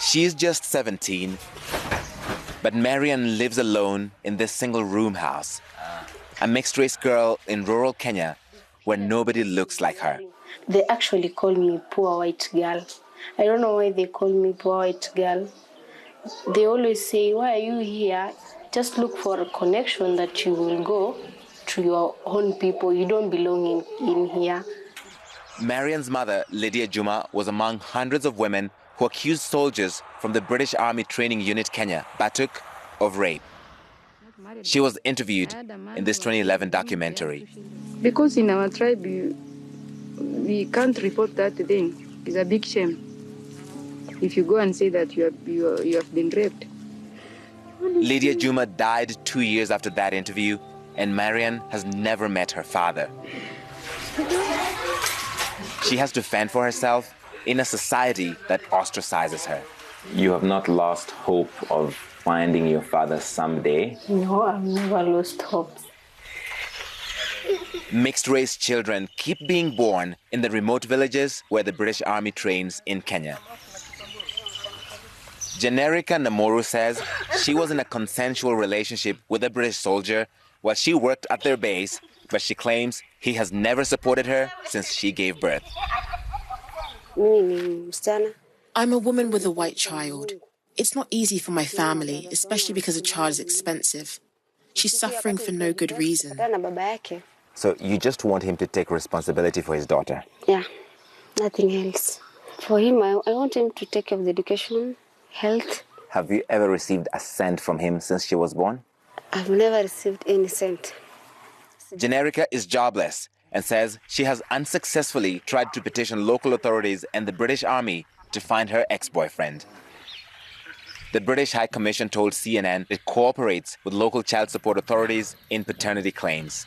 She's just 17, but Marian lives alone in this single-room house, a mixed-race girl in rural Kenya where nobody looks like her. They actually call me poor white girl. I don't know why they call me poor white girl. They always say, why are you here? Just look for a connection that you will go to your own people. You don't belong in here. Marian's mother, Lydia Juma, was among hundreds of women who accused soldiers from the British Army Training Unit Kenya, Batuk, of rape. She was interviewed in this 2011 documentary. Because in our tribe, we can't report that thing. It's a big shame if you go and say that you have been raped. Lydia Juma died 2 years after that interview, and Marian has never met her father. She has to fend for herself in a society that ostracizes her. You have not lost hope of finding your father someday? No, I've never lost hope. Mixed-race children keep being born in the remote villages where the British Army trains in Kenya. Generica Namoru says she was in a consensual relationship with a British soldier while she worked at their base, but she claims he has never supported her since she gave birth. I'm a woman with a white child. It's not easy for my family, especially because a child is expensive. She's suffering for no good reason. So you just want him to take responsibility for his daughter? Yeah, nothing else. For him, I want him to take care of the education, health. Have you ever received a cent from him since she was born? I've never received any cent. Generica is jobless and says she has unsuccessfully tried to petition local authorities and the British Army to find her ex-boyfriend. The British High Commission told CNN it cooperates with local child support authorities in paternity claims.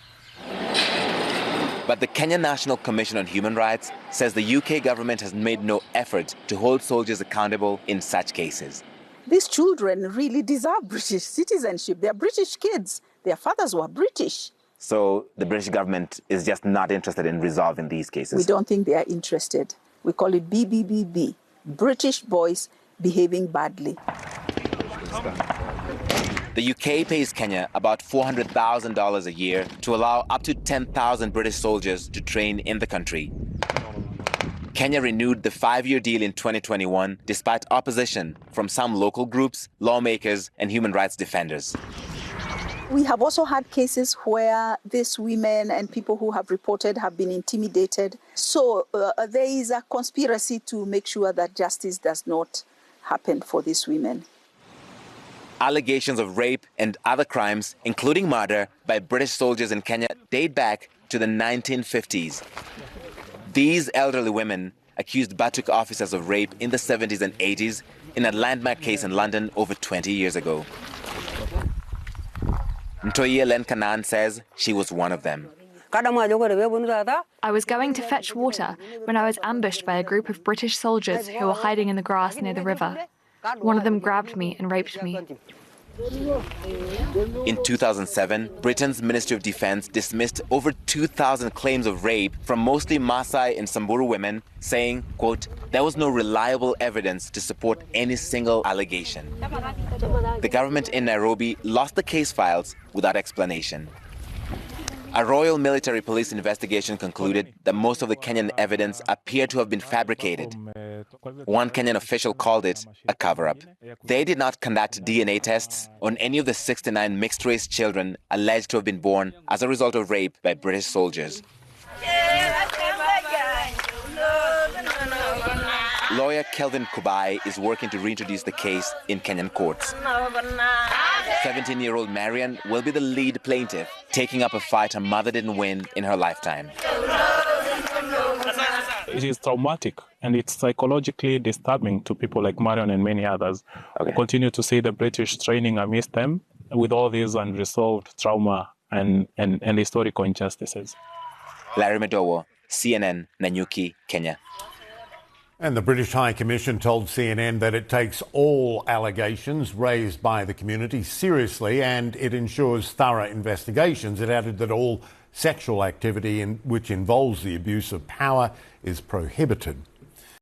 But the Kenya National Commission on Human Rights says the UK government has made no effort to hold soldiers accountable in such cases. These children really deserve British citizenship. They're British kids. Their fathers were British. So the British government is just not interested in resolving these cases? We don't think they are interested. We call it BBBB, British boys behaving badly. The UK pays Kenya about $400,000 a year to allow up to 10,000 British soldiers to train in the country. Kenya renewed the 5-year deal in 2021 despite opposition from some local groups, lawmakers, and human rights defenders. We have also had cases where these women and people who have reported have been intimidated. So there is a conspiracy to make sure that justice does not happen for these women. Allegations of rape and other crimes, including murder, by British soldiers in Kenya date back to the 1950s. These elderly women accused Batuk officers of rape in the 70s and 80s in a landmark case in London over 20 years ago. Ntoye Lenkanan says she was one of them. I was going to fetch water when I was ambushed by a group of British soldiers who were hiding in the grass near the river. One of them grabbed me and raped me. In 2007, Britain's Ministry of Defense dismissed over 2,000 claims of rape from mostly Maasai and Samburu women, saying, quote, there was no reliable evidence to support any single allegation. The government in Nairobi lost the case files without explanation. A Royal Military Police investigation concluded that most of the Kenyan evidence appeared to have been fabricated. One Kenyan official called it a cover-up. They did not conduct DNA tests on any of the 69 mixed-race children alleged to have been born as a result of rape by British soldiers. Lawyer Kelvin Kubai is working to reintroduce the case in Kenyan courts. 17-year-old Marian will be the lead plaintiff, taking up a fight her mother didn't win in her lifetime. It is traumatic and it's psychologically disturbing to people like Marian and many others who continue to see the British training amidst them with all these unresolved trauma and historical injustices. Larry Medowo, CNN, Nanyuki, Kenya. And the British High Commission told CNN that it takes all allegations raised by the community seriously and it ensures thorough investigations. It added that all sexual activity which involves the abuse of power is prohibited.